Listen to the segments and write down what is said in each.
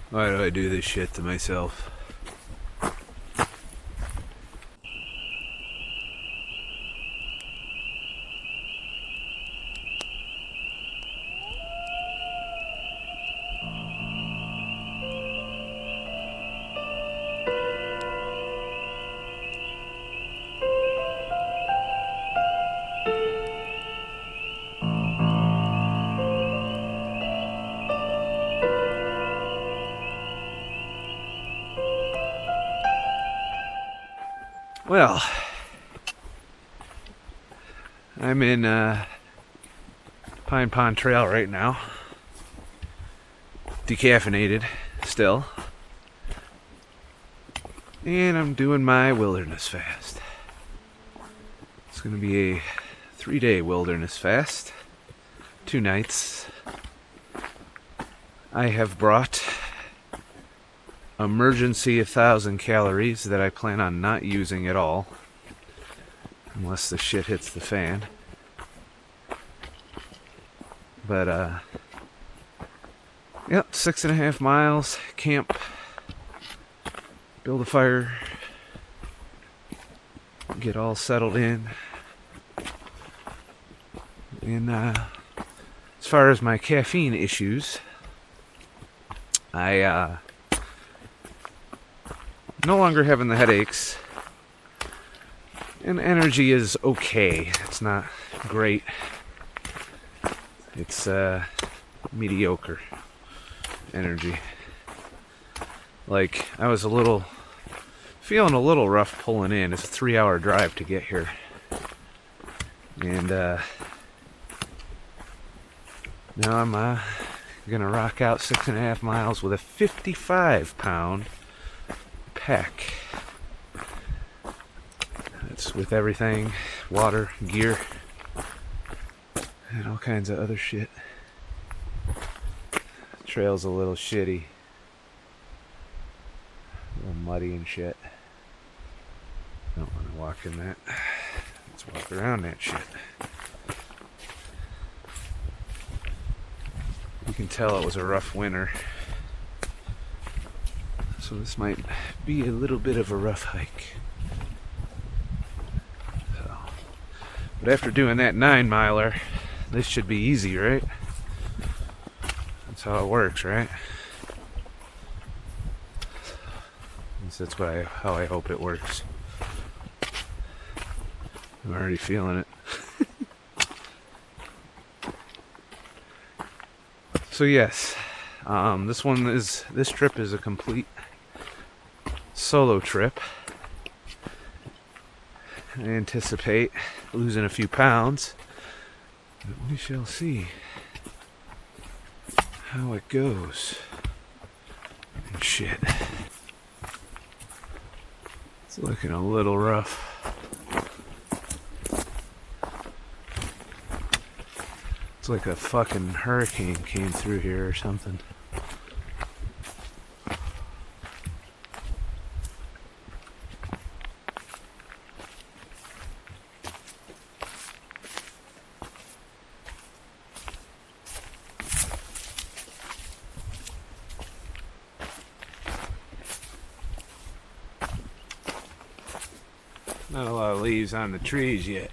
Why do I do this shit to myself? Well, I'm in Pine Pond Trail right now, decaffeinated still, and I'm doing my wilderness fast. It's going to be a 3-day wilderness fast, 2 nights. I have brought emergency 1,000 calories that I plan on not using at all unless the shit hits the fan. But yep, 6.5 miles, camp, build a fire, get all settled in. And as far as my caffeine issues, I no longer having the headaches, and energy is okay. It's not great. It's mediocre energy. Like, I was feeling a little rough pulling in. It's a 3-hour drive to get here, and now I'm gonna rock out 6.5 miles with a 55-pound pack. It's with everything, water, gear, and all kinds of other shit. The trail's a little shitty, a little muddy and shit. Don't want to walk in that. Let's walk around that shit. You can tell it was a rough winter, so this might be a little bit of a rough hike. But after doing that 9-miler, this should be easy, right? That's how it works, right? At least that's how I hope it works. I'm already feeling it. So yes, this trip is a complete solo trip. I anticipate losing a few pounds, but we shall see how it goes. And shit, it's looking a little rough. It's like a fucking hurricane came through here or something. Not a lot of leaves on the trees yet.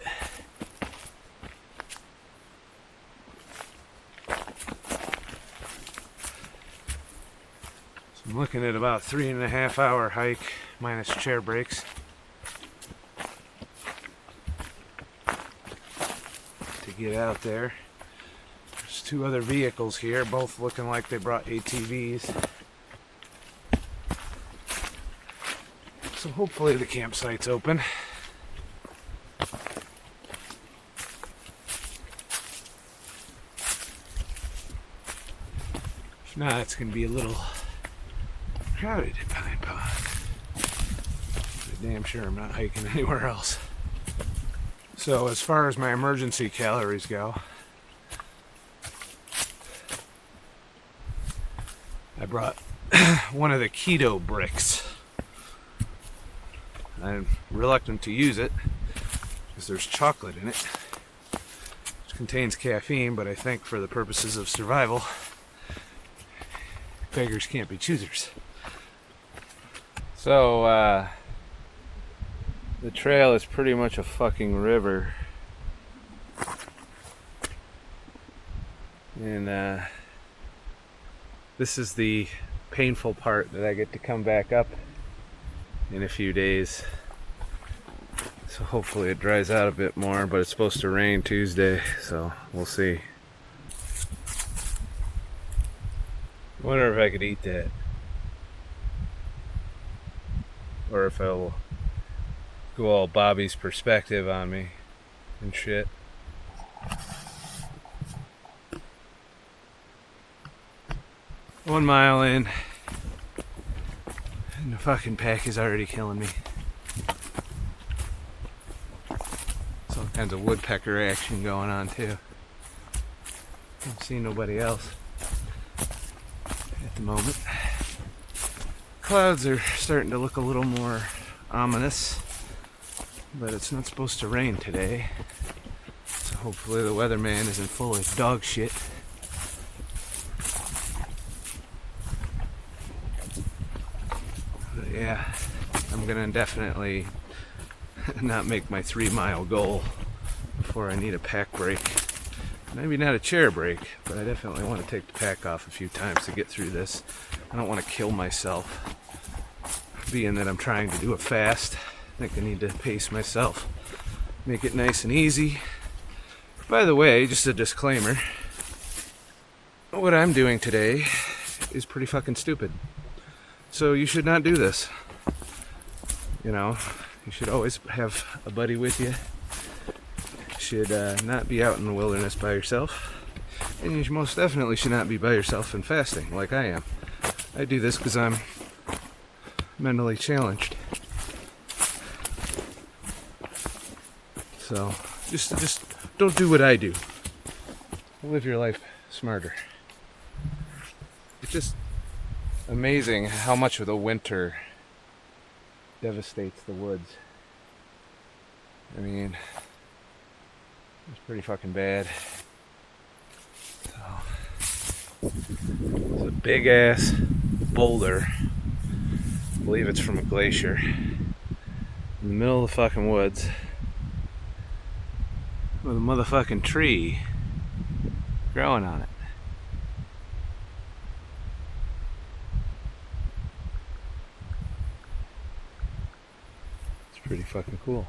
So I'm looking at about 3.5-hour hike minus chair breaks to get out there. There's 2 other vehicles here, both looking like they brought ATVs. So hopefully the campsite's open. If not, it's going to be a little crowded at Pine Pond. But damn sure I'm not hiking anywhere else. So as far as my emergency calories go, I brought one of the keto bricks. I'm reluctant to use it because there's chocolate in it, which contains caffeine, but I think for the purposes of survival, beggars can't be choosers. So, the trail is pretty much a fucking river. And, this is the painful part that I get to come back up in a few days. So hopefully it dries out a bit more, but it's supposed to rain Tuesday, so we'll see. I wonder if I could eat that. Or if I'll go all Bobby's perspective on me and shit. One mile in, and the fucking pack is already killing me. There's all kinds of woodpecker action going on too. Don't see nobody else at the moment. Clouds are starting to look a little more ominous, but it's not supposed to rain today, so hopefully the weatherman isn't full of dog shit. But yeah, I'm gonna definitely not make my 3-mile goal before I need a pack break. Maybe not a chair break, but I definitely want to take the pack off a few times to get through this. I don't want to kill myself, being that I'm trying to do a fast. I think I need to pace myself, make it nice and easy. By the way, just a disclaimer, what I'm doing today is pretty fucking stupid. So you should not do this. You know, you should always have a buddy with you. You should not be out in the wilderness by yourself. And you most definitely should not be by yourself and fasting like I am. I do this because I'm mentally challenged. So just don't do what I do. Live your life smarter. It's just amazing how much of the winter devastates the woods. I mean, it's pretty fucking bad. So, there's a big ass boulder. I believe it's from a glacier in the middle of the fucking woods with a motherfucking tree growing on it. It's pretty fucking cool.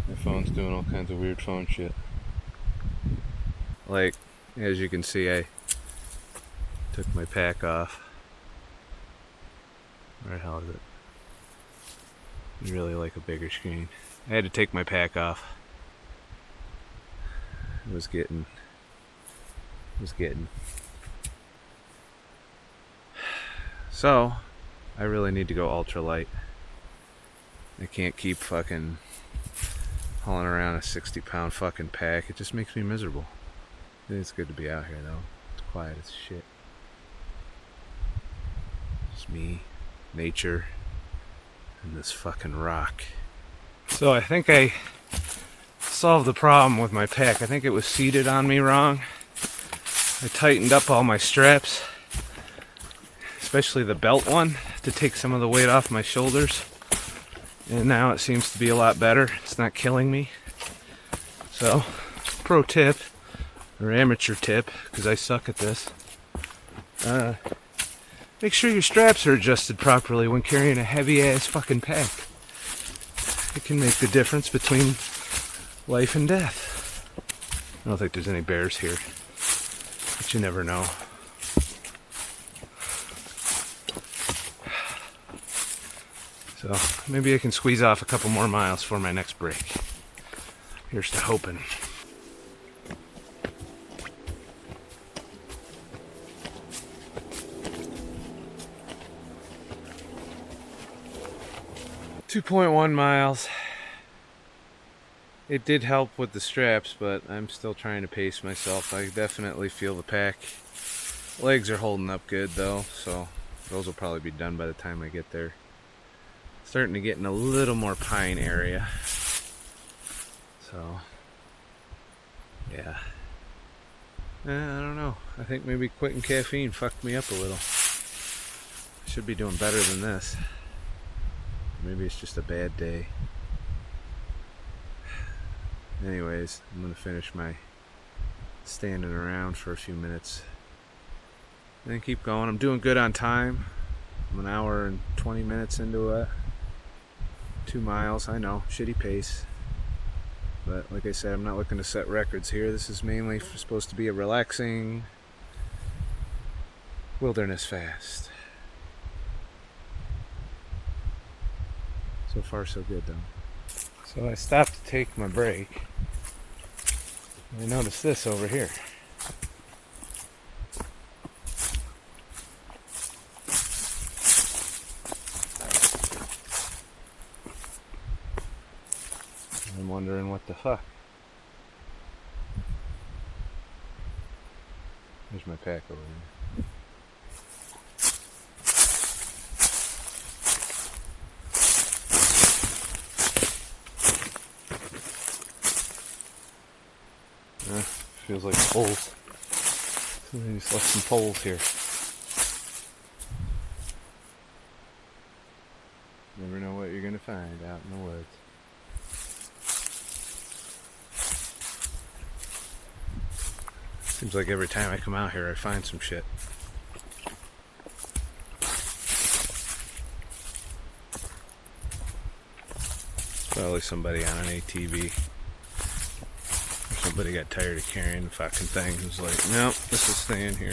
My phone's doing all kinds of weird phone shit. Like, as you can see, I took my pack off. Where the hell is it? I'd really like a bigger screen. I had to take my pack off. It was getting. So, I really need to go ultralight. I can't keep fucking hauling around a 60-pound fucking pack. It just makes me miserable. It's good to be out here though. It's quiet as shit. Just me, nature, and this fucking rock. So I think I solved the problem with my pack. I think it was seated on me wrong. I tightened up all my straps, especially the belt one, to take some of the weight off my shoulders. And now it seems to be a lot better. It's not killing me. So, pro tip, or amateur tip, because I suck at this. Make sure your straps are adjusted properly when carrying a heavy ass fucking pack. It can make the difference between life and death. I don't think there's any bears here, but you never know. So maybe I can squeeze off a couple more miles for my next break. Here's to hoping. .1 miles. It did help with the straps, but I'm still trying to pace myself. I definitely feel the pack. Legs are holding up good though, so those will probably be done by the time I get there. Starting to get in a little more pine area. So, yeah. I don't know. I think maybe quitting caffeine fucked me up a little. I should be doing better than this. Maybe it's just a bad day. Anyways, I'm gonna finish my standing around for a few minutes. And then keep going. I'm doing good on time. I'm an hour and 20 minutes into it. 2 miles, I know, shitty pace. But like I said, I'm not looking to set records here. This is mainly supposed to be a relaxing wilderness fast. So far so good though. So I stopped to take my break. And I noticed this over here. I'm wondering what the fuck. There's my pack over there. Feels like poles. Somebody just left some poles here. Never know what you're gonna find out in the woods. Seems like every time I come out here I find some shit. Probably somebody on an ATV. Somebody got tired of carrying the fucking thing. Who's like, nope, this is staying here.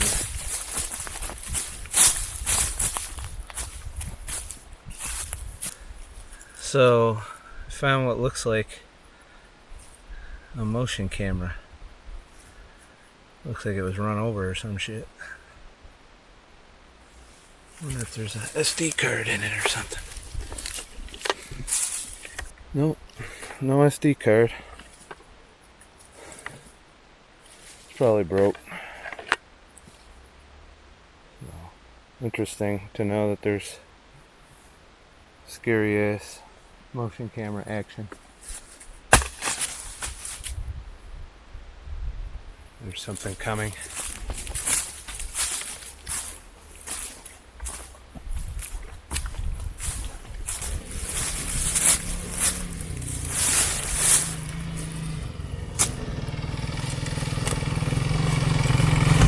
So, I found what looks like a motion camera. Looks like it was run over or some shit. Wonder if there's a SD card in it or something. Nope, no SD card. It's probably broke. So, interesting to know that there's scary ass motion camera action. There's something coming.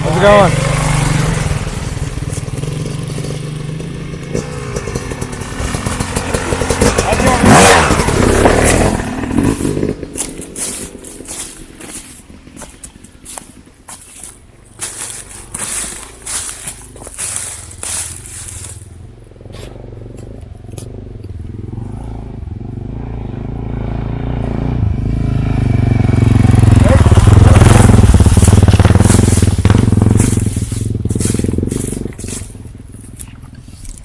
How's it going?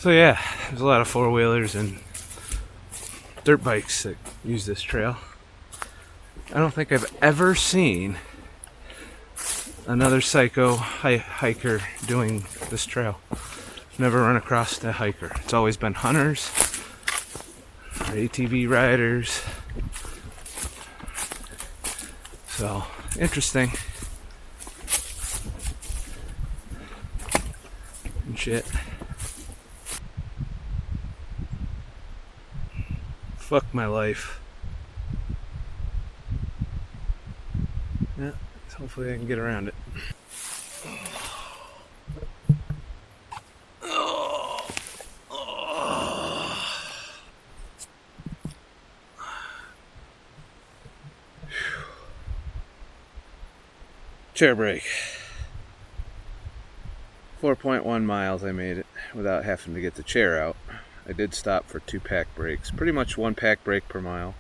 So yeah, there's a lot of four-wheelers and dirt bikes that use this trail. I don't think I've ever seen another psycho hiker doing this trail. Never run across a hiker. It's always been hunters, or ATV riders. So, interesting. And shit. Fuck my life. Yeah, hopefully I can get around it. Chair break. 4.1 miles I made it without having to get the chair out. I did stop for 2 pack breaks. Pretty much 1 pack break per mile.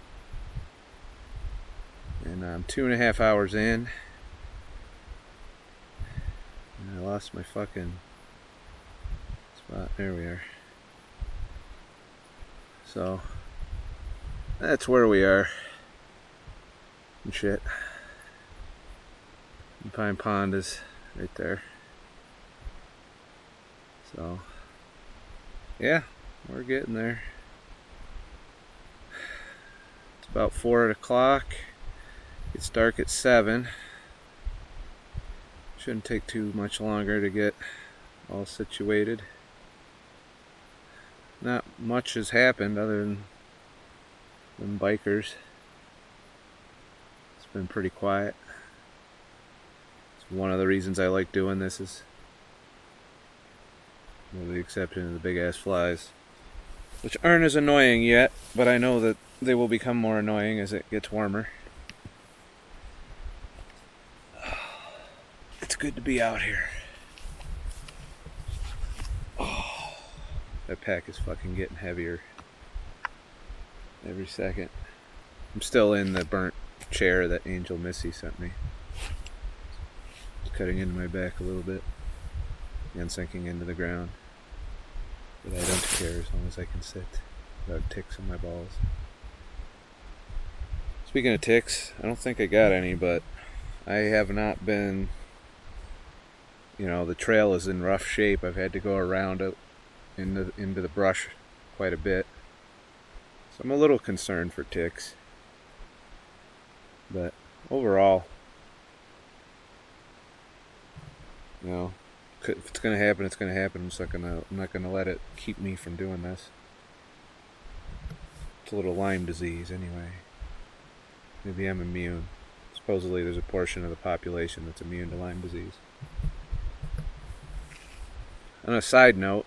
And I'm 2.5 hours in. And I lost my fucking spot. There we are. So that's where we are. And shit. And Pine Pond is right there. So yeah, we're getting there. It's about 4 o'clock. It's dark at 7. Shouldn't take too much longer to get all situated. Not much has happened other than them bikers. It's been pretty quiet. It's one of the reasons I like doing this, is with the exception of the big ass flies, which aren't as annoying yet, but I know that they will become more annoying as it gets warmer. It's good to be out here. Oh, that pack is fucking getting heavier every second. I'm still in the burnt chair that Angel Missy sent me. It's cutting into my back a little bit and sinking into the ground. But I don't care as long as I can sit without ticks on my balls. Speaking of ticks, I don't think I got any, but I have not been, you know, the trail is in rough shape. I've had to go around it into the brush quite a bit. So I'm a little concerned for ticks. But overall, you know, if it's gonna happen, it's gonna happen. I'm not gonna let it keep me from doing this. It's a little Lyme disease anyway. Maybe I'm immune. Supposedly there's a portion of the population that's immune to Lyme disease. On a side note,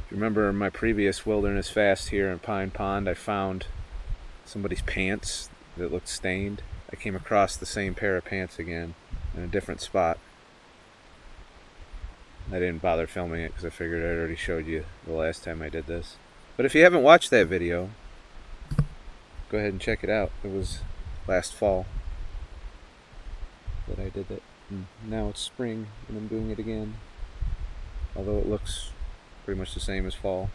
if you remember my previous wilderness fast here in Pine Pond, I found somebody's pants that looked stained. I came across the same pair of pants again in a different spot. I didn't bother filming it because I figured I'd already showed you the last time I did this. But if you haven't watched that video, go ahead and check it out. It was last fall that I did it. And now it's spring and I'm doing it again. Although it looks pretty much the same as fall.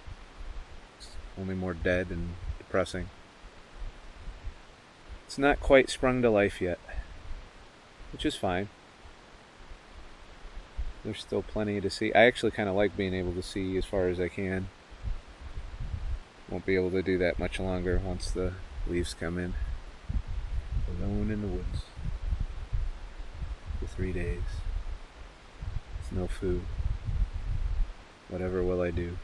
It's only more dead and depressing. It's not quite sprung to life yet, which is fine. There's still plenty to see. I actually kind of like being able to see as far as I can. Won't be able to do that much longer once the leaves come in. Alone in the woods for 3 days. With no food. Whatever will I do?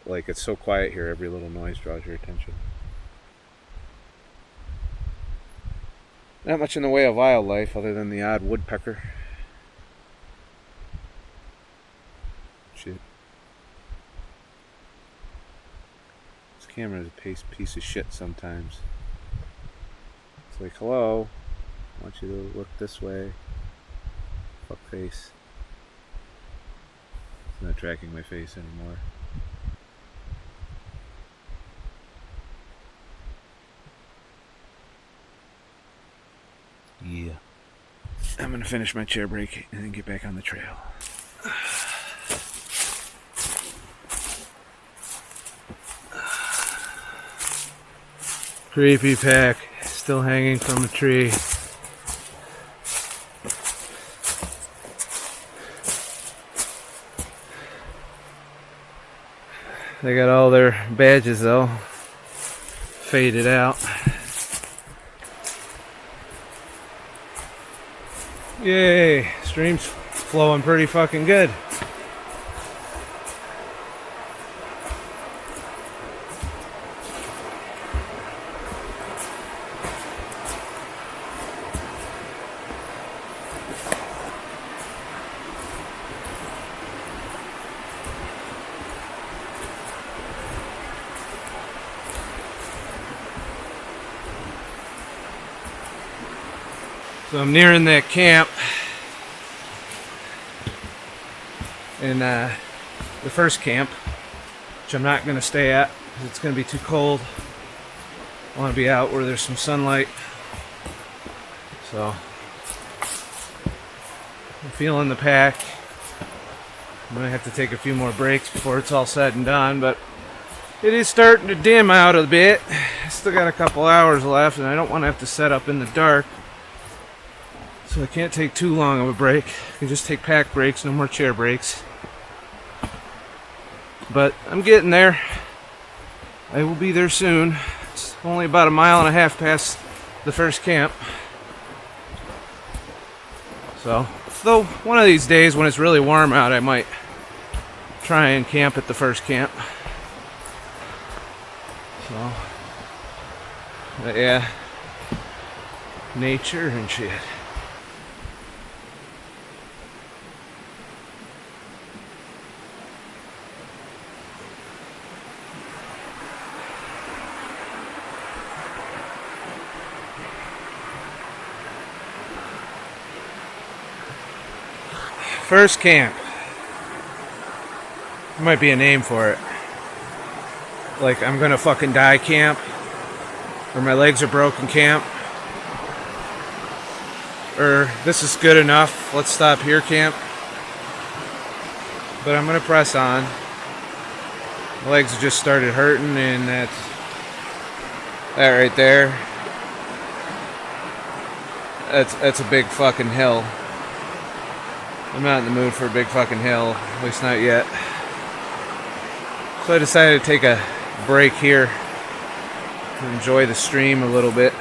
Like, it's so quiet here, every little noise draws your attention. Not much in the way of wildlife other than the odd woodpecker. Shit. This camera is a piece of shit sometimes. It's like, hello, I want you to look this way. Fuck face. It's not tracking my face anymore. Yeah. I'm gonna finish my chair break and then get back on the trail. Creepy pack, still hanging from a tree. They got all their badges though, faded out. Yay, stream's flowing pretty fucking good. So I'm nearing that camp, in the first camp, which I'm not going to stay at because it's going to be too cold. I want to be out where there's some sunlight. So I'm feeling the pack. I'm going to have to take a few more breaks before it's all said and done, but it is starting to dim out a bit. I still got a couple hours left and I don't want to have to set up in the dark. So I can't take too long of a break. I can just take pack breaks, no more chair breaks. But I'm getting there. I will be there soon. It's only about 1.5 miles past the first camp. So, though one of these days when it's really warm out, I might try and camp at the first camp. So, but yeah, nature and shit. First camp. There might be a name for it. Like, I'm gonna fucking die camp. Or my legs are broken camp. Or this is good enough, let's stop here camp. But I'm gonna press on. My legs just started hurting, and that right there. That's a big fucking hill. I'm not in the mood for a big fucking hill, at least not yet. So I decided to take a break here and enjoy the stream a little bit.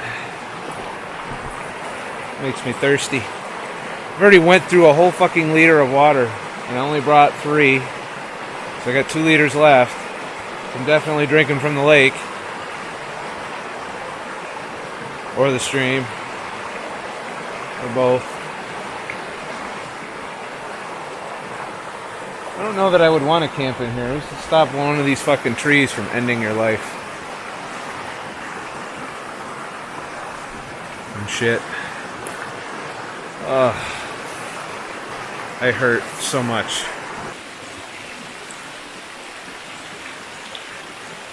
Makes me thirsty. I've already went through a whole fucking liter of water, and I only brought 3, so I got 2 liters left. I'm definitely drinking from the lake or the stream or both. I don't know that I would want to camp in here. Just stop one of these fucking trees from ending your life. And shit. Ugh. I hurt so much.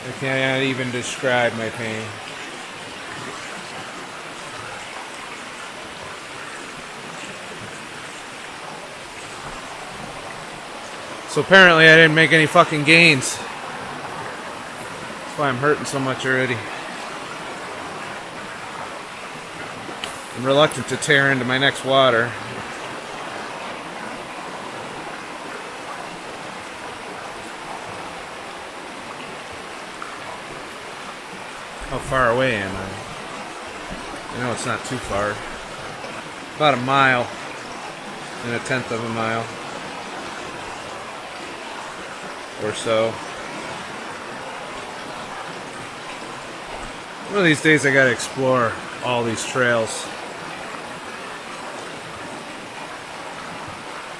I can't even describe my pain. So apparently I didn't make any fucking gains. That's why I'm hurting so much already. I'm reluctant to tear into my next water. How far away am I? I know it's not too far. About a mile and a tenth of a mile. Or so. One of these days I gotta explore all these trails.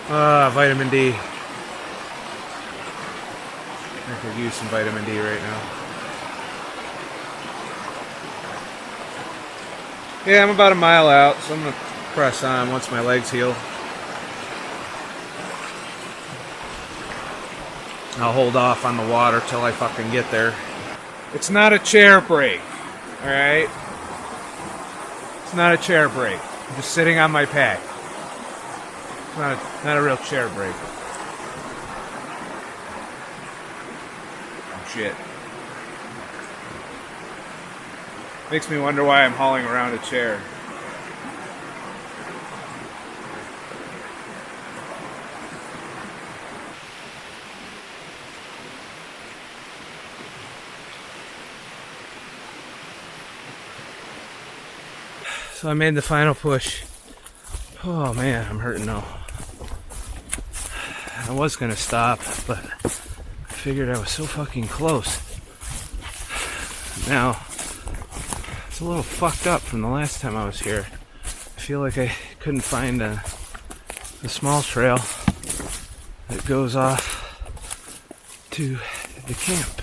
Vitamin D. I could use some vitamin D right now. Yeah, I'm about a mile out, so I'm gonna press on once my legs heal. I'll hold off on the water till I fucking get there. It's not a chair break, alright? It's not a chair break. I'm just sitting on my pack. It's not a real chair break. Oh, shit. Makes me wonder why I'm hauling around a chair. So I made the final push. Oh man, I'm hurting now. I was gonna stop, but I figured I was so fucking close. Now, it's a little fucked up from the last time I was here. I feel like I couldn't find the small trail that goes off to the camp.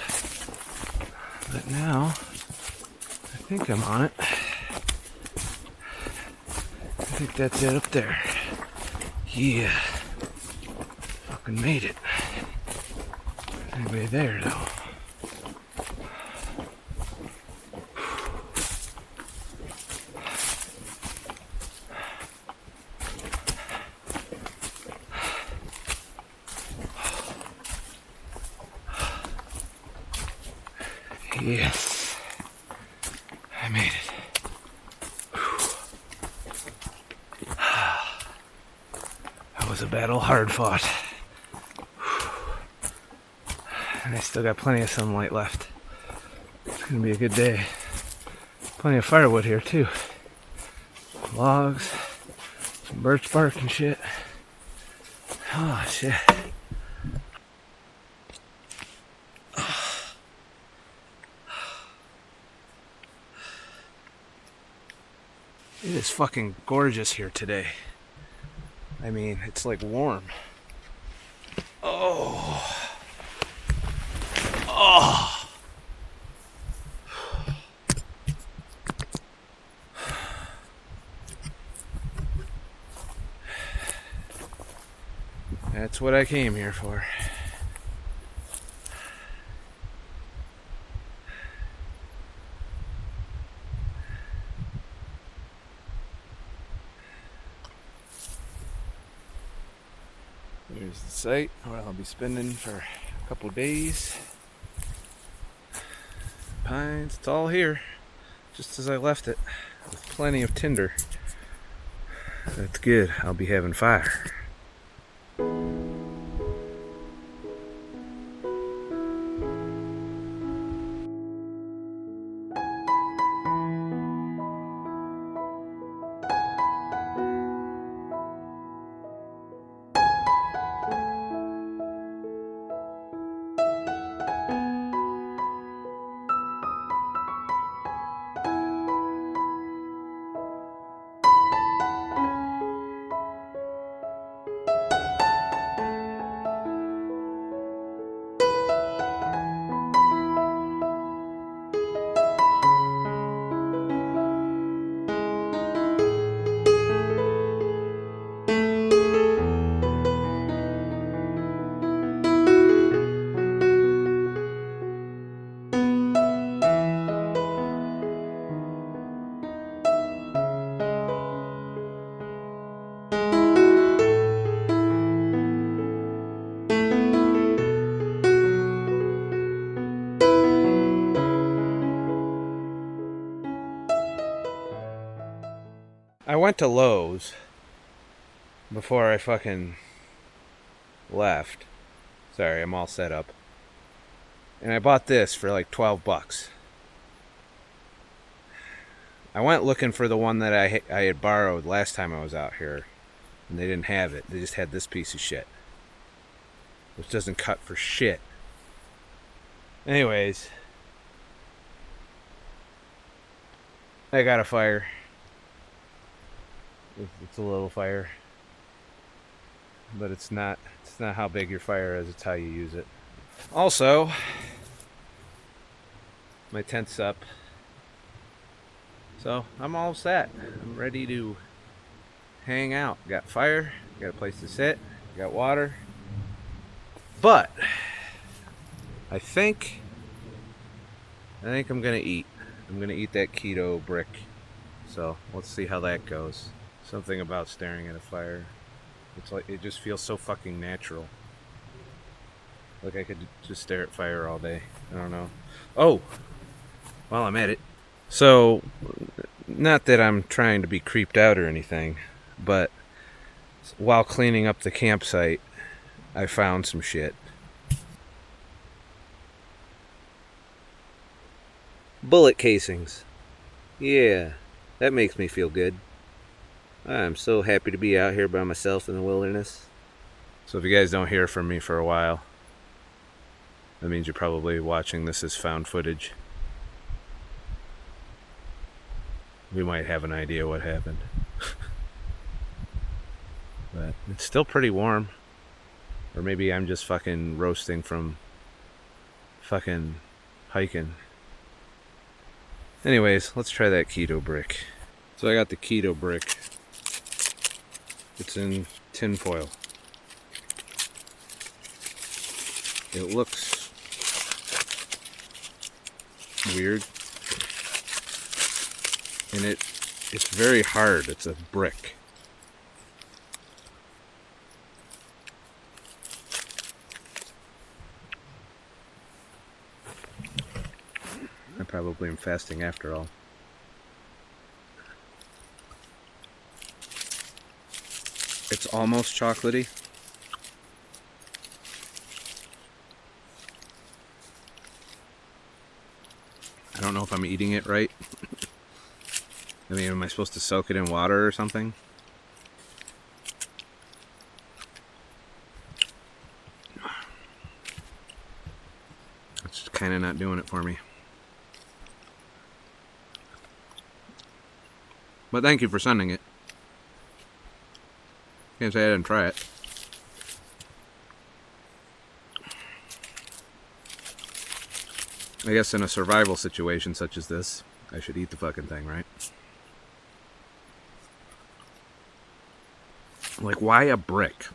But now, I think I'm on it. I think that's it up there. Yeah. Fucking made it. Anybody there though? Yes. I made it. That was a battle hard fought. And I still got plenty of sunlight left. It's gonna be a good day. Plenty of firewood here too. Logs, some Birch bark and shit. Oh shit. It is fucking gorgeous here today. I mean, it's like warm. Oh. Oh. That's what I came here for. There's the site where I'll be spending for a couple days. Pines, it's all here, just as I left it, with plenty of tinder. That's good, I'll be having fire. I went to Lowe's before I fucking left. Sorry, I'm all set up. And I bought this for like 12 bucks. I went looking for the one that I had borrowed last time I was out here, and they didn't have it. They just had this piece of shit, which doesn't cut for shit. Anyways, I got a fire. It's a little fire, but it's not how big your fire is, it's how you use it. Also, my tent's up, so I'm all set. I'm ready to hang out. Got fire, got a place to sit, got water. But I think I'm gonna eat. I'm gonna eat that keto brick. So let's see how that goes. Something about staring at a fire. It's like, it just feels so fucking natural. Like I could just stare at fire all day. I don't know. Oh, while I'm at it. So, not that I'm trying to be creeped out or anything, but while cleaning up the campsite, I found some shit. Bullet casings. Yeah, that makes me feel good. I'm so happy to be out here by myself in the wilderness. So if you guys don't hear from me for a while, that means you're probably watching this as found footage. We might have an idea what happened. But it's still pretty warm. Or maybe I'm just fucking roasting from fucking hiking. Anyways, let's try that keto brick. So I got the keto brick. It's in tin foil. It looks weird. And it's very hard. It's a brick. I probably am fasting after all. It's almost chocolatey. I don't know if I'm eating it right. I mean, am I supposed to soak it in water or something? kind of not doing it for me. But thank you for sending it. Can't say I didn't try it. I guess in a survival situation such as this, I should eat the fucking thing, right? Like, why a brick?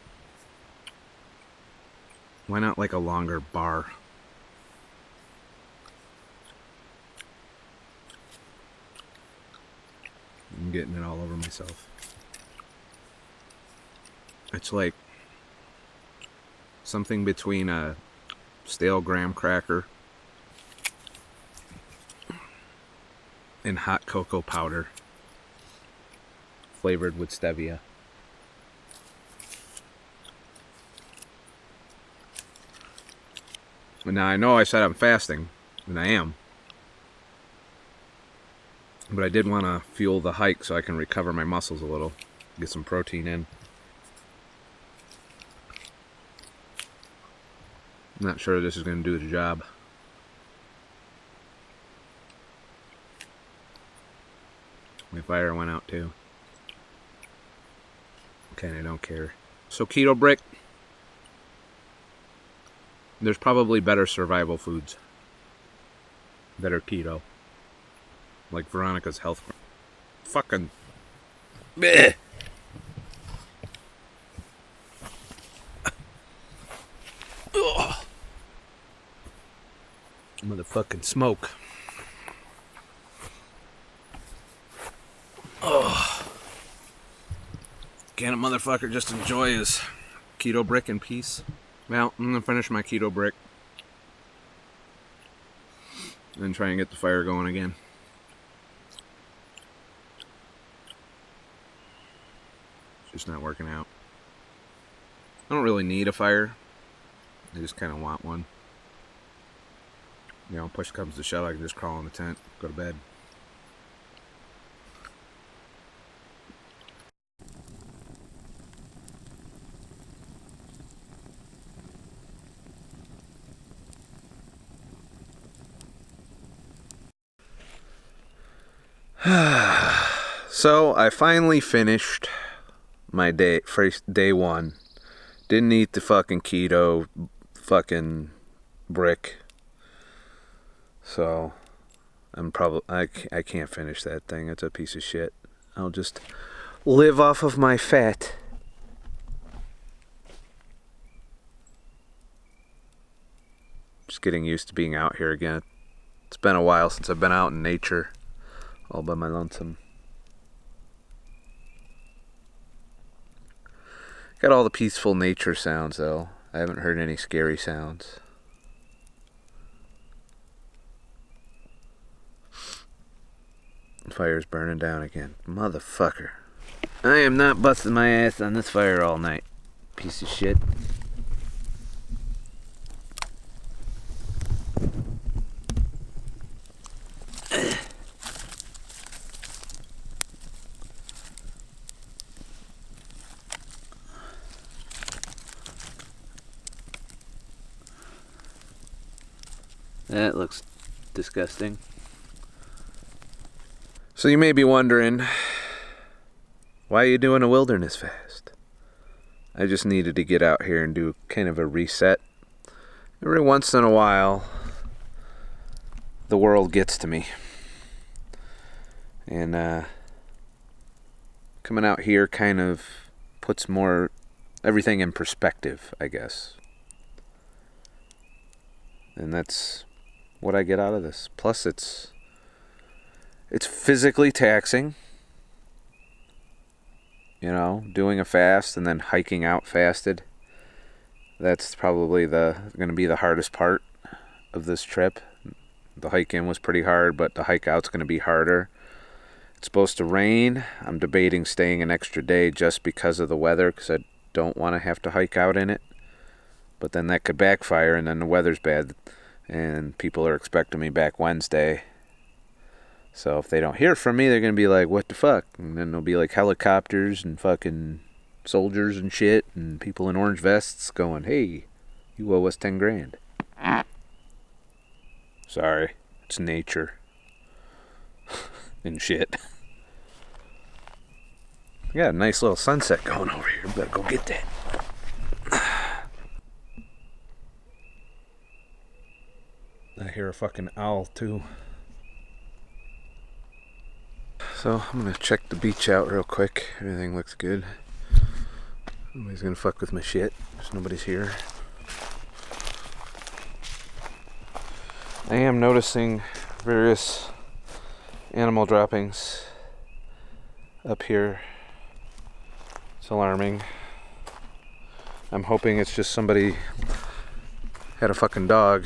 Why not like a longer bar? I'm getting it all over myself. It's like something between a stale graham cracker and hot cocoa powder flavored with stevia. Now I know I said I'm fasting, and I am. But I did want to fuel the hike so I can recover my muscles a little. Get some protein in. I'm not sure this is going to do the job. My fire went out too. Okay, I don't care. So keto brick. There's probably better survival foods that are keto. Like Veronica's health. Fucking. Bleh. Motherfucking smoke. Oh. Can't a motherfucker just enjoy his keto brick in peace? Well, I'm gonna finish my keto brick and try and get the fire going again. It's just not working out. I don't really need a fire. I just kind of want one. You know, push comes to shove, I can just crawl in the tent, go to bed. So I finally finished my day one. Didn't eat the fucking keto fucking brick. So I'm probably I can't finish that thing. It's a piece of shit. I'll just live off of my fat. Just getting used to being out here again. It's been a while since I've been out in nature all by my lonesome. Got all the peaceful nature sounds though. I haven't heard any scary sounds. The fire's burning down again. Motherfucker. I am not busting my ass on this fire all night. Piece of shit. That looks disgusting. So you may be wondering, why are you doing a wilderness fast? I just needed to get out here and do kind of a reset. Every once in a while, the world gets to me. And coming out here kind of puts more everything in perspective, I guess. And that's what I get out of this. Plus it's physically taxing. You know, doing a fast and then hiking out fasted. That's probably going to be the hardest part of this trip. The hike in was pretty hard, but the hike out's going to be harder. It's supposed to rain. I'm debating staying an extra day just because of the weather, because I don't want to have to hike out in it. But then that could backfire, and then the weather's bad, and people are expecting me back Wednesday. So if they don't hear from me, they're going to be like, what the fuck? And then there'll be like helicopters and fucking soldiers and shit and people in orange vests going, hey, you owe us 10 grand. Sorry, it's nature. And shit. We got a nice little sunset going over here. Better go get that. I hear a fucking owl too. So I'm gonna check the beach out real quick. Everything looks good. Nobody's gonna fuck with my shit. There's nobody's here. I am noticing various animal droppings up here. It's alarming. I'm hoping it's just somebody had a fucking dog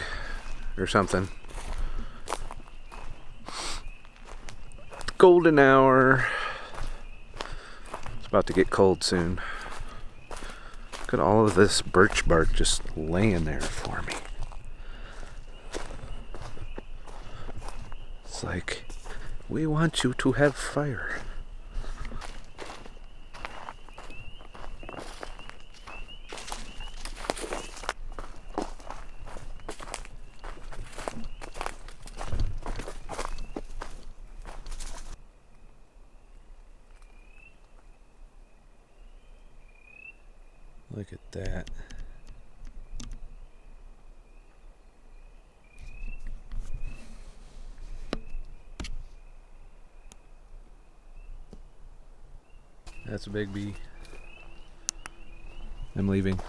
or something. Golden hour. It's about to get cold soon. Look at all of this birch bark just laying there for me. It's like, we want you to have fire. Look at that. That's a big bee. I'm leaving.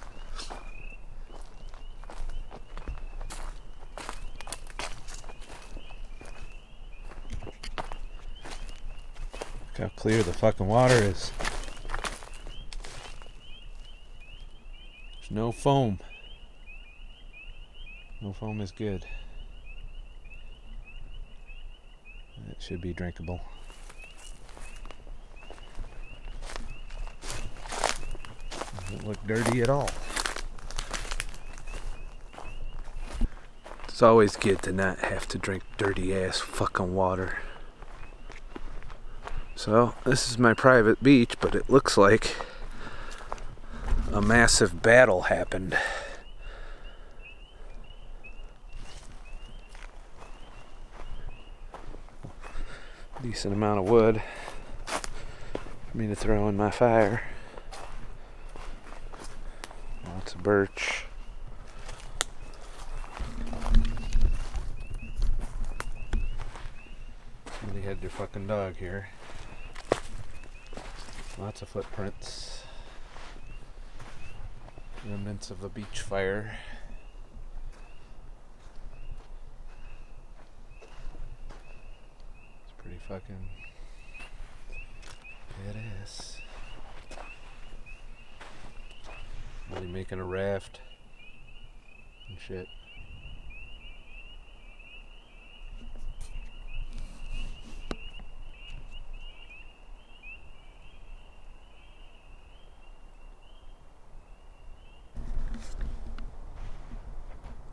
Look how clear the fucking water is. There's no foam. No foam is good. It should be drinkable. Doesn't look dirty at all. It's always good to not have to drink dirty ass fucking water. So this is my private beach, but it looks like a massive battle happened. Decent amount of wood for me to throw in my fire. Lots of birch. Somebody had their fucking dog here. Lots of footprints. Remnants of a beach fire. It's pretty fucking badass. Really making a raft and shit.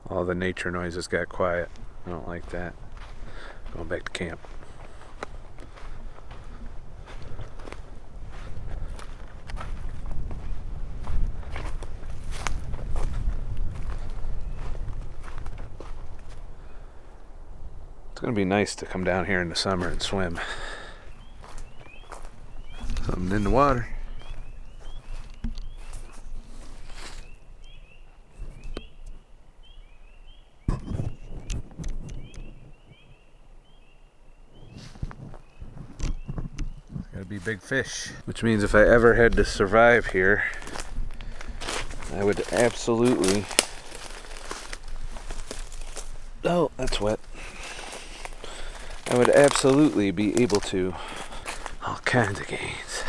All the nature noises got quiet. I don't like that. Going back to camp. It's gonna be nice to come down here in the summer and swim. Something in the water. Gotta be big fish. Which means if I ever had to survive here, I would absolutely... Oh, that's wet. I would absolutely be able to... All kinds of gains.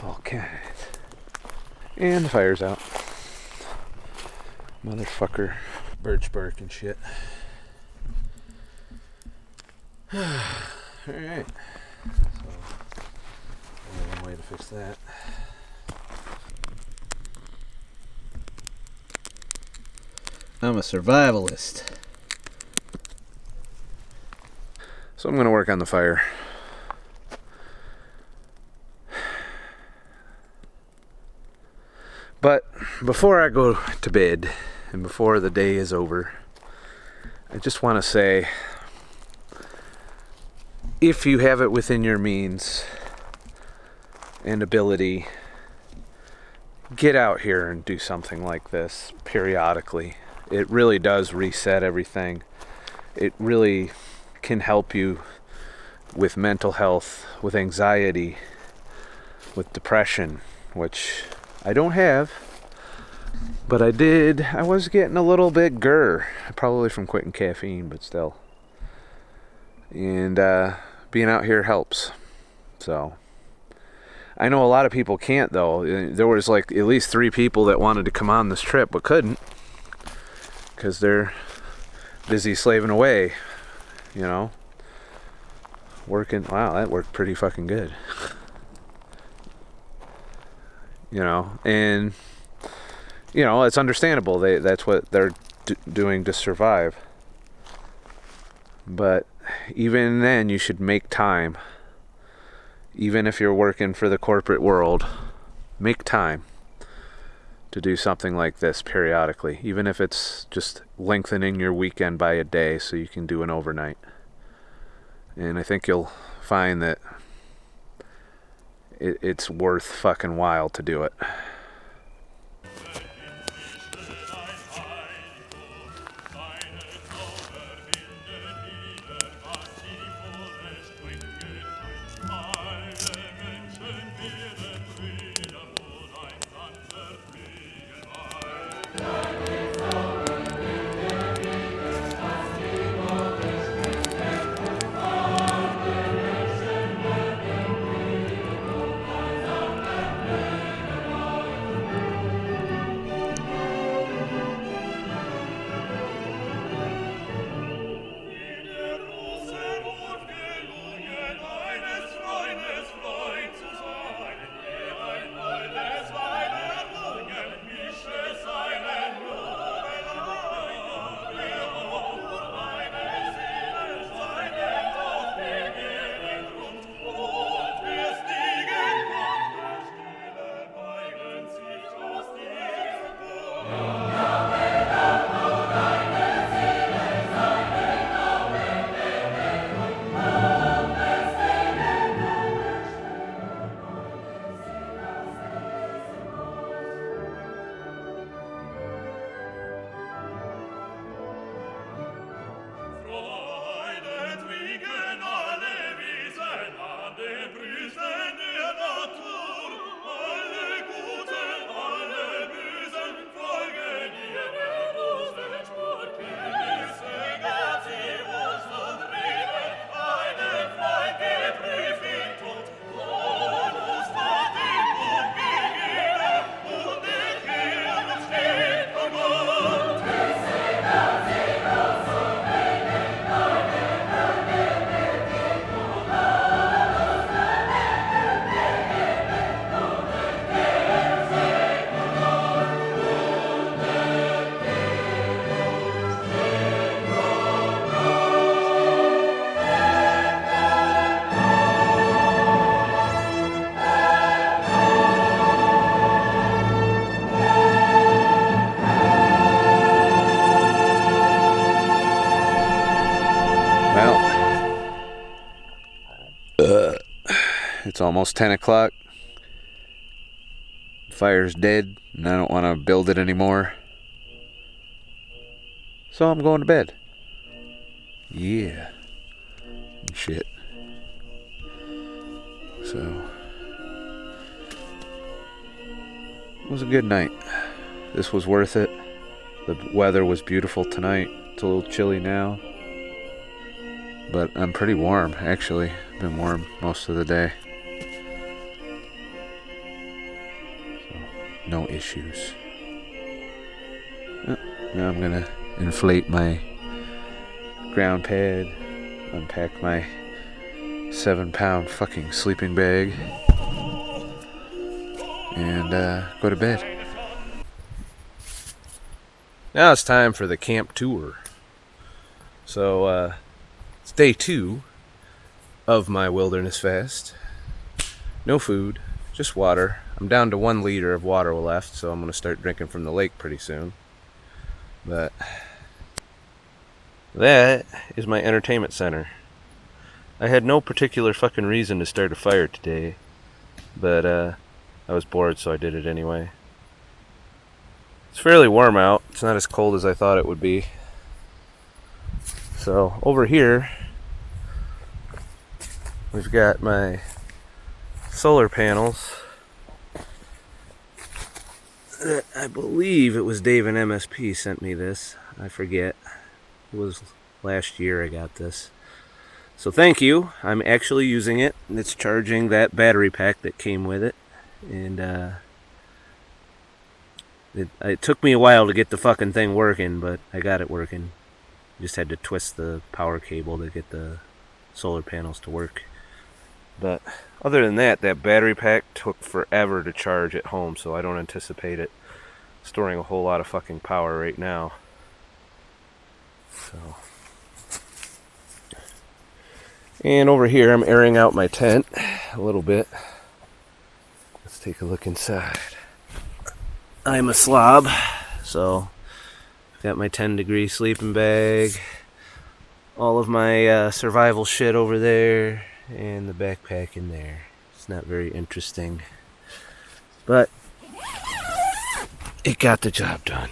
All kinds. And the fire's out. Motherfucker. Birch bark and shit. Alright. So, only one way to fix that. I'm a survivalist. So I'm going to work on the fire. But before I go to bed and before the day is over, I just want to say, if you have it within your means and ability, get out here and do something like this periodically. It really does reset everything. It really can help you with mental health, with anxiety, with depression, which I don't have, but I was getting a little bit grr, probably from quitting caffeine, but still. And being out here helps. So I know a lot of people can't, though. There was like at least 3 people that wanted to come on this trip but couldn't, because they're busy slaving away, you know, working. Wow, that worked pretty fucking good. You know, and you know, it's understandable. That's what they're doing to survive. But even then, you should make time. Even if you're working for the corporate world, make time to do something like this periodically. Even if it's just lengthening your weekend by a day so you can do an overnight. And I think you'll find that it's worth fucking while to do it. It's almost 10 o'clock. Fire's dead, and I don't want to build it anymore. So I'm going to bed. Yeah. Shit. So, it was a good night. This was worth it. The weather was beautiful tonight. It's a little chilly now. But I'm pretty warm, actually. I've been warm most of the day. So, no issues. Now I'm gonna inflate my ground pad, unpack my 7-pound fucking sleeping bag, and go to bed. Now it's time for the camp tour. So, it's day 2 of my wilderness fast. No food, just water. I'm down to 1 liter of water left, so I'm going to start drinking from the lake pretty soon. But, That is my entertainment center. I had no particular fucking reason to start a fire today, but I was bored, so I did it anyway. It's fairly warm out. It's not as cold as I thought it would be. So over here, we've got my solar panels. I believe it was Dave and MSP sent me this. I forget. It was last year I got this. So thank you. I'm actually using it. It's charging that battery pack that came with it. And it took me a while to get the fucking thing working, but I got it working. Just had to twist the power cable to get the solar panels to work. But other than that, that battery pack took forever to charge at home, so I don't anticipate it storing a whole lot of fucking power right now. So, and over here I'm airing out my tent a little bit. Let's take a look inside. I'm a slob, so I've got my 10-degree sleeping bag, all of my survival shit over there, and the backpack in there. It's not very interesting, but it got the job done.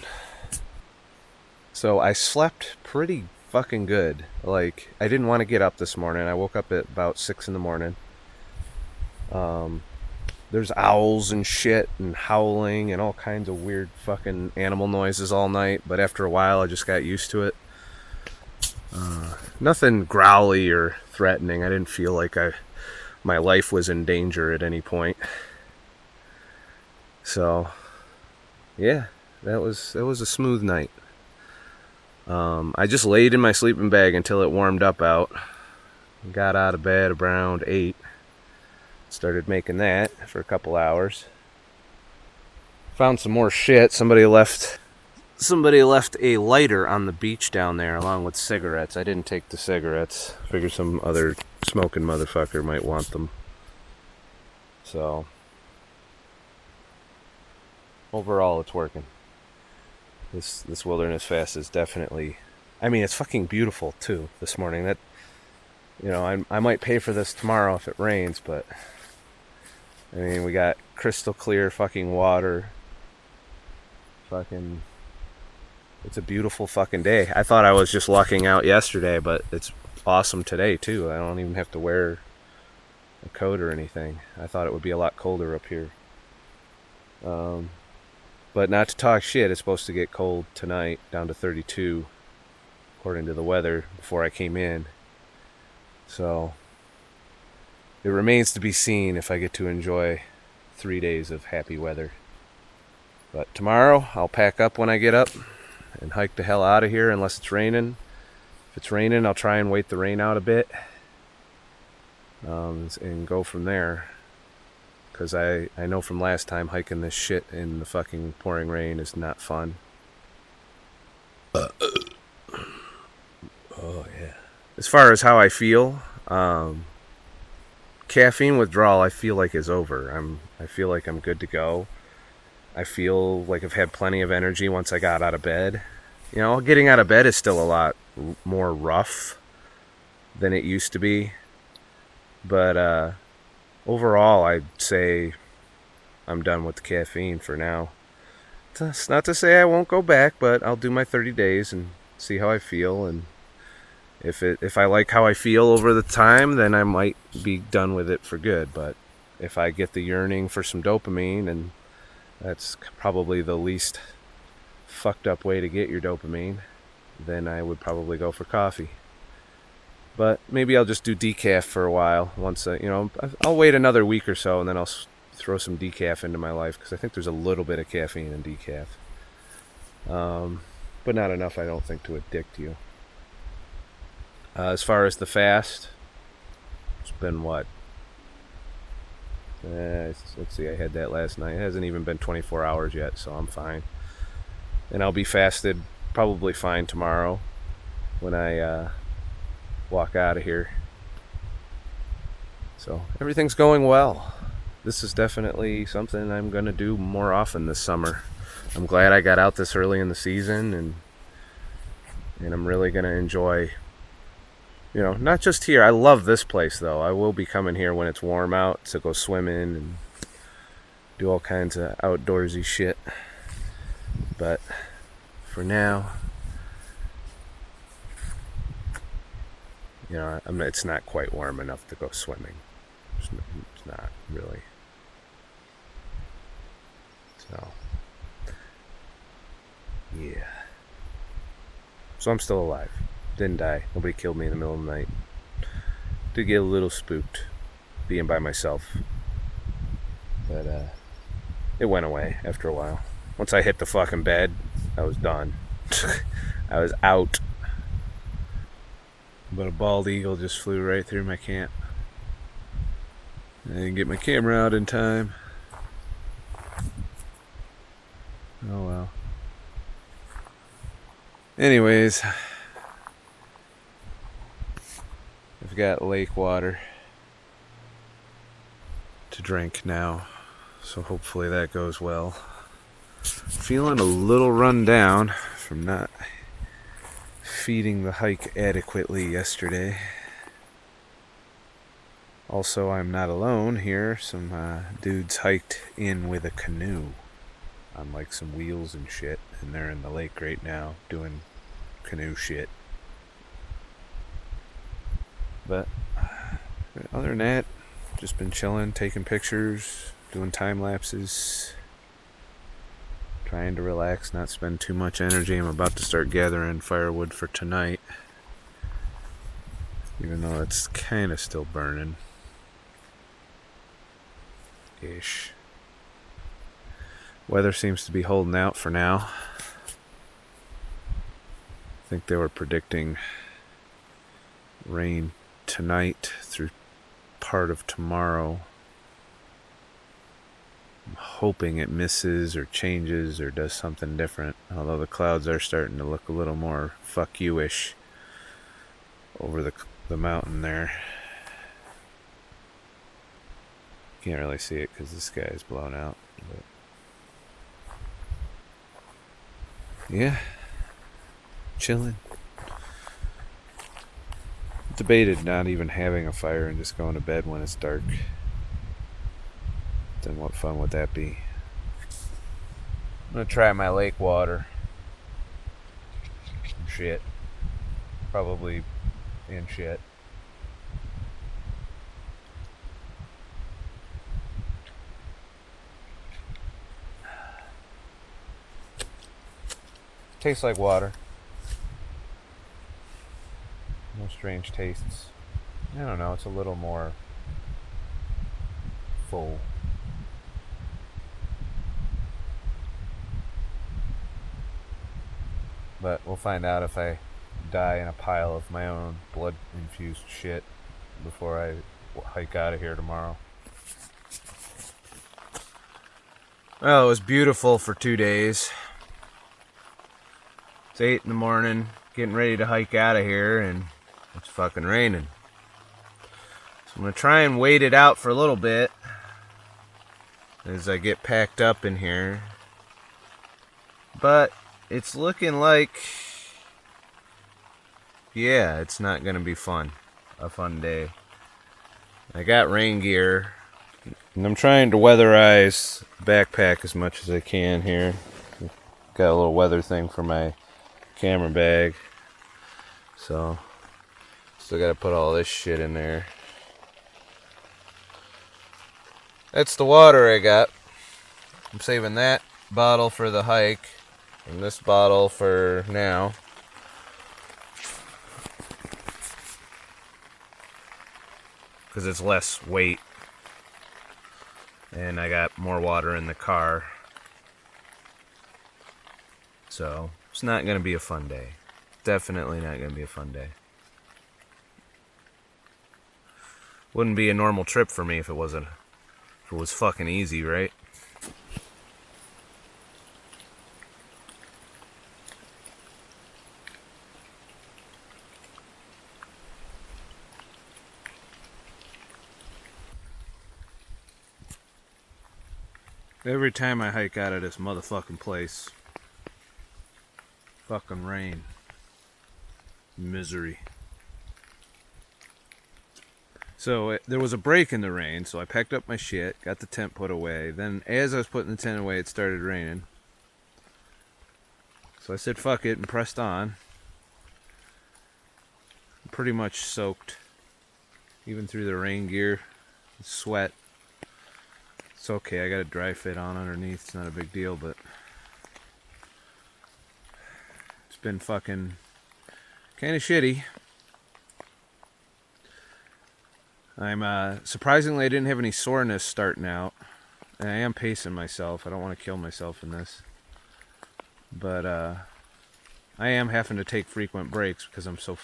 So I slept pretty fucking good. Like, I didn't want to get up this morning. I woke up at about 6 in the morning. There's owls and shit and howling and all kinds of weird fucking animal noises all night, but after a while I just got used to it. Nothing growly or threatening. I didn't feel like my life was in danger at any point. So, yeah, that was a smooth night. I just laid in my sleeping bag until it warmed up out. Got out of bed around 8. Started making that for a couple hours. Found some more shit. Somebody left a lighter on the beach down there along with cigarettes. I didn't take the cigarettes. Figured some other smoking motherfucker might want them. So overall it's working. This wilderness fast is definitely, I mean, it's fucking beautiful too this morning. That, you know, I might pay for this tomorrow if it rains, but I mean, we got crystal clear fucking water. Fucking, it's a beautiful fucking day. I thought I was just lucking out yesterday, but it's awesome today too. I don't even have to wear a coat or anything. I thought it would be a lot colder up here. But not to talk shit, it's supposed to get cold tonight, down to 32, according to the weather, before I came in. So it remains to be seen if I get to enjoy 3 days of happy weather. But tomorrow, I'll pack up when I get up and hike the hell out of here unless it's raining. If it's raining, I'll try and wait the rain out a bit and go from there. Because I know from last time, hiking this shit in the fucking pouring rain is not fun. Oh, yeah. As far as how I feel, caffeine withdrawal I feel like is over. I feel like I'm good to go. I feel like I've had plenty of energy once I got out of bed. You know, getting out of bed is still a lot more rough than it used to be. But overall, I'd say I'm done with the caffeine for now. It's not to say I won't go back, but I'll do my 30 days and see how I feel. And if I like how I feel over the time, then I might be done with it for good. But if I get the yearning for some dopamine, and that's probably the least fucked up way to get your dopamine, then I would probably go for coffee. But maybe I'll just do decaf for a while. Once I'll wait another week or so, and then I'll throw some decaf into my life, because I think there's a little bit of caffeine in decaf, but not enough, I don't think, to addict you. As far as the fast, it's been what? Let's see, I had that last night. It hasn't even been 24 hours yet, so I'm fine. And I'll be fasted probably fine tomorrow when I walk out of here. So everything's going well. This is definitely something I'm going to do more often this summer. I'm glad I got out this early in the season, and And I'm really going to enjoy, you know, not just here. I love this place, though. I will be coming here when it's warm out to go swimming and do all kinds of outdoorsy shit. But for now, you know, it's not quite warm enough to go swimming. It's not really. So, yeah. So I'm still alive. Didn't die. Nobody killed me in the middle of the night. Did get a little spooked being by myself. But it went away after a while. Once I hit the fucking bed, I was done. I was out. But a bald eagle just flew right through my camp. I didn't get my camera out in time. Oh well. Anyways, I've got lake water to drink now, so hopefully that goes well. Feeling a little run down from not feeding the hike adequately yesterday. Also, I'm not alone here. Some dudes hiked in with a canoe on like some wheels and shit, and they're in the lake right now doing canoe shit. But other than that, just been chilling, taking pictures, doing time lapses, trying to relax, not spend too much energy. I'm about to start gathering firewood for tonight, even though it's kind of still burning ish. Weather seems to be holding out for now. I think they were predicting rain tonight through part of tomorrow. I'm hoping it misses or changes or does something different, although the clouds are starting to look a little more fuck you-ish over the mountain there. Can't really see it because the sky is blown out, but yeah, chilling. Debated not even having a fire and just going to bed when it's dark. Then what fun would that be? I'm gonna try my lake water. Shit. Probably in shit. Tastes like water. No strange tastes. I don't know, it's a little more full. But we'll find out if I die in a pile of my own blood-infused shit before I hike out of here tomorrow. Well, it was beautiful for 2 days. It's 8 in the morning, getting ready to hike out of here, and it's fucking raining. So I'm going to try and wait it out for a little bit as I get packed up in here. But it's looking like, yeah, it's not going to be fun. A fun day. I got rain gear, and I'm trying to weatherize the backpack as much as I can here. Got a little weather thing for my camera bag. So, still got to put all this shit in there. That's the water I got. I'm saving that bottle for the hike, and this bottle for now. Because it's less weight. And I got more water in the car. So, it's not going to be a fun day. Definitely not going to be a fun day. Wouldn't be a normal trip for me if it was fucking easy, right? Every time I hike out of this motherfucking place, fucking rain. Misery. So there was a break in the rain, so I packed up my shit, got the tent put away. Then as I was putting the tent away, it started raining. So I said fuck it and pressed on. I'm pretty much soaked, even through the rain gear, sweat. It's okay, I got a dry fit on underneath, it's not a big deal, but it's been fucking kind of shitty. I'm surprisingly I didn't have any soreness starting out, and I am pacing myself. I don't want to kill myself in this, but I am having to take frequent breaks because I'm so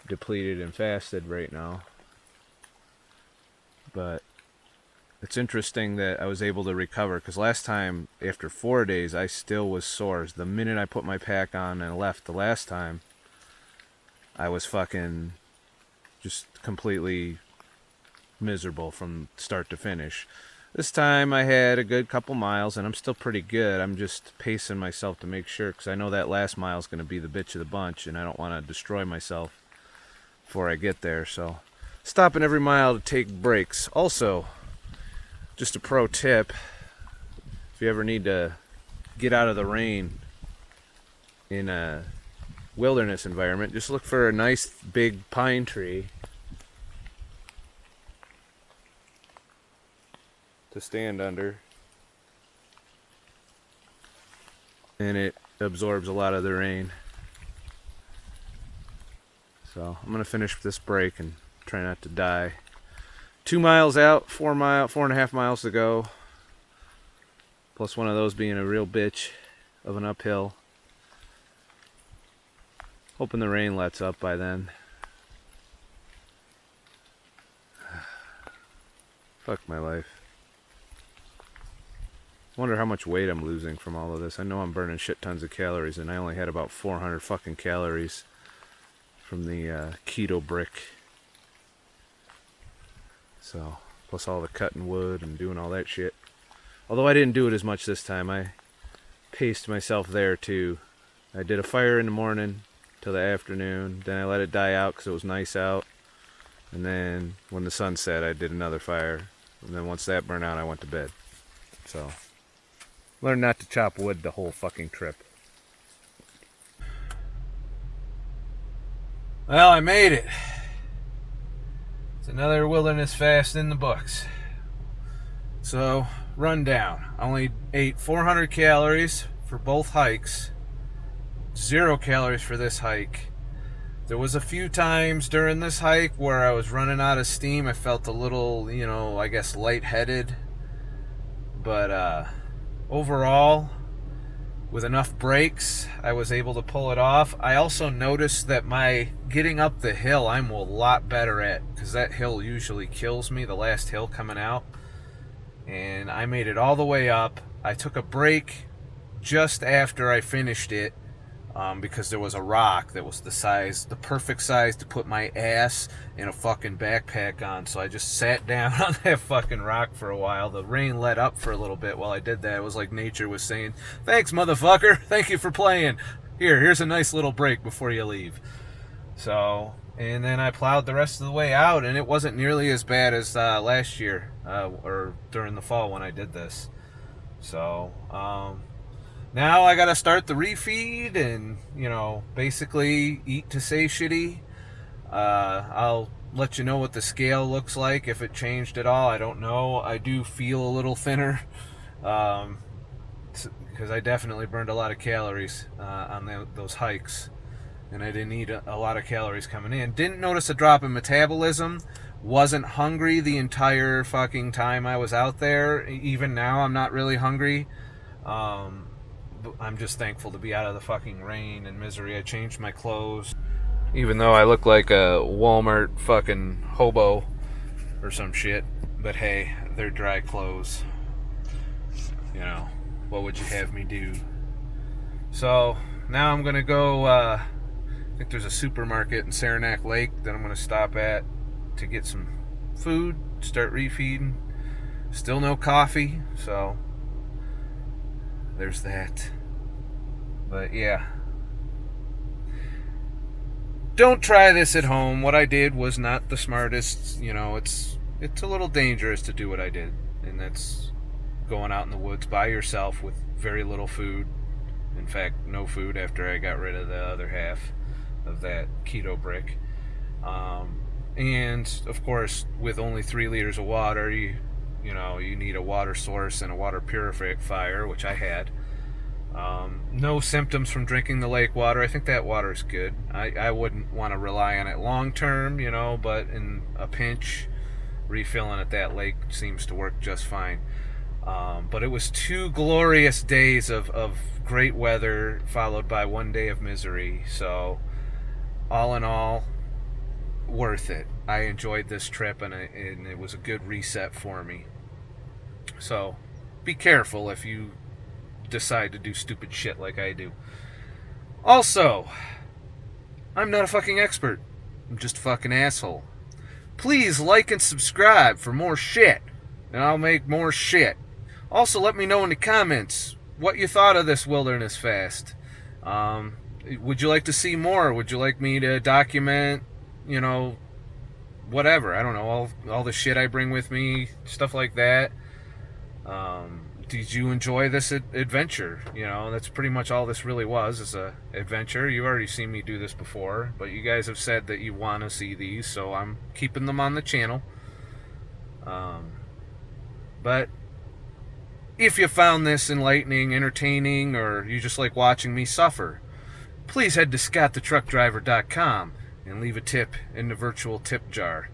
depleted and fasted right now. But it's interesting that I was able to recover, because last time after 4 days I still was sore. The minute I put my pack on and left the last time, I was fucking just completely miserable from start to finish. This time I had a good couple miles and I'm still pretty good. I'm just pacing myself to make sure, because I know that last mile is going to be the bitch of the bunch and I don't want to destroy myself before I get there. So stopping every mile to take breaks. Also, just a pro tip, if you ever need to get out of the rain in a wilderness environment, just look for a nice big pine tree to stand under, and it absorbs a lot of the rain. So I'm gonna finish this break and try not to die. 2 miles out, 4.5 miles to go, plus one of those being a real bitch of an uphill. Hoping the rain lets up by then. Fuck my life. Wonder how much weight I'm losing from all of this. I know I'm burning shit tons of calories, and I only had about 400 fucking calories from the keto brick. So, plus all the cutting wood and doing all that shit. Although I didn't do it as much this time. I paced myself there too. I did a fire in the morning till the afternoon. Then I let it die out because it was nice out. And then when the sun set, I did another fire. And then once that burned out, I went to bed. So, learn not to chop wood the whole fucking trip. Well, I made it. It's another wilderness fast in the books. So, rundown. I only ate 400 calories for both hikes. 0 calories for this hike. There was a few times during this hike where I was running out of steam. I felt a little, I guess lightheaded. But overall, with enough breaks, I was able to pull it off. I also noticed that my getting up the hill, I'm a lot better at, because that hill usually kills me, the last hill coming out. And I made it all the way up. I took a break just after I finished it, because there was a rock that was the perfect size to put my ass in a fucking backpack on. So I just sat down on that fucking rock for a while. The rain let up for a little bit while I did that. It was like nature was saying, "Thanks, motherfucker. Thank you for playing. Here's a nice little break before you leave." So, and then I plowed the rest of the way out, and it wasn't nearly as bad as last year, or during the fall when I did this. So, now I gotta start the refeed and, basically eat to satiety. I'll let you know what the scale looks like, if it changed at all. I don't know. I do feel a little thinner, because I definitely burned a lot of calories on those hikes. And I didn't eat a lot of calories coming in. Didn't notice a drop in metabolism. Wasn't hungry the entire fucking time I was out there. Even now, I'm not really hungry. I'm just thankful to be out of the fucking rain and misery. I changed my clothes. Even though I look like a Walmart fucking hobo or some shit. But hey, they're dry clothes. What would you have me do? So, now I'm gonna go, I think there's a supermarket in Saranac Lake that I'm gonna stop at to get some food, start refeeding. Still no coffee, so there's that. But yeah, don't try this at home. What I did was not the smartest. You know, it's a little dangerous to do what I did, and that's going out in the woods by yourself with very little food. In fact, no food after I got rid of the other half of that keto brick. And of course, with only 3 liters of water, you need a water source and a water purifier, which I had. No symptoms from drinking the lake water. I think that water is good. I wouldn't want to rely on it long term, but in a pinch, refilling at that lake seems to work just fine. But it was 2 glorious days of great weather, followed by 1 day of misery. So, all in all, worth it. I enjoyed this trip, and it was a good reset for me. So, be careful if you decide to do stupid shit like I do. Also, I'm not a fucking expert. I'm just a fucking asshole. Please like and subscribe for more shit, and I'll make more shit. Also, let me know in the comments what you thought of this wilderness fast. Would you like to see more? Would you like me to document, whatever? I don't know, all the shit I bring with me, stuff like that. Did you enjoy this adventure? That's pretty much all this really was, is a adventure. You've already seen me do this before, but you guys have said that you want to see these, so I'm keeping them on the channel. But if you found this enlightening, entertaining, or you just like watching me suffer, please head to ScottTheTruckDriver.com and leave a tip in the virtual tip jar.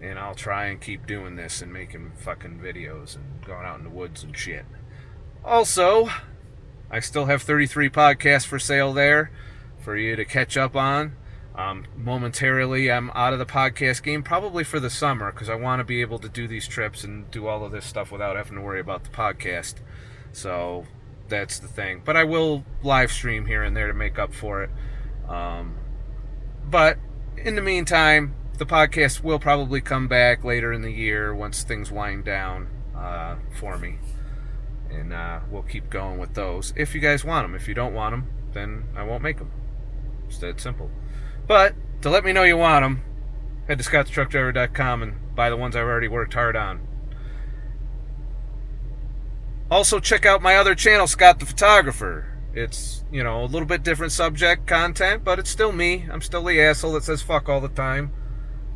And I'll try and keep doing this and making fucking videos and going out in the woods and shit. Also, I still have 33 podcasts for sale there for you to catch up on. Momentarily, I'm out of the podcast game, probably for the summer, because I want to be able to do these trips and do all of this stuff without having to worry about the podcast. So that's the thing. But I will live stream here and there to make up for it. But in the meantime, the podcast will probably come back later in the year once things wind down for me. And we'll keep going with those if you guys want them. If you don't want them, then I won't make them. It's that simple. But to let me know you want them, head to ScottTheTruckDriver.com and buy the ones I've already worked hard on. Also, check out my other channel, Scott the Photographer. It's, a little bit different subject content, but it's still me. I'm still the asshole that says fuck all the time.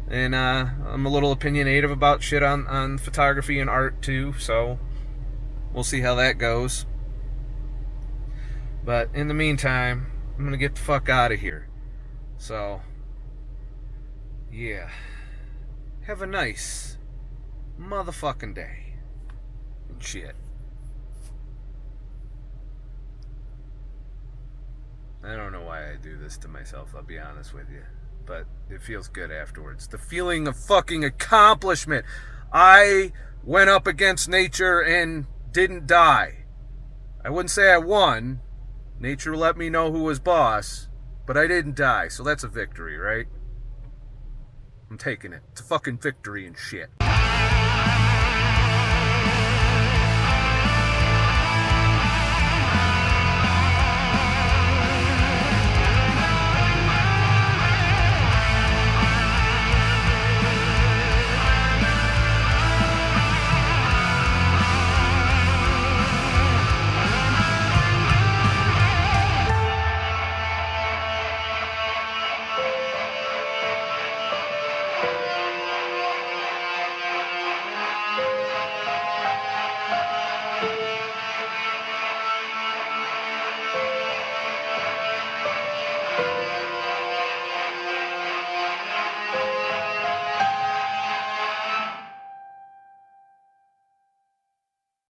And I'm a little opinionative about shit on photography and art too, so we'll see how that goes. But in the meantime, I'm gonna get the fuck out of here. So, yeah. Have a nice motherfucking day. And shit. I don't know why I do this to myself, I'll be honest with you. But it feels good afterwards. The feeling of fucking accomplishment. I went up against nature and didn't die. I wouldn't say I won. Nature let me know who was boss. But I didn't die, so that's a victory, right? I'm taking it. It's a fucking victory and shit.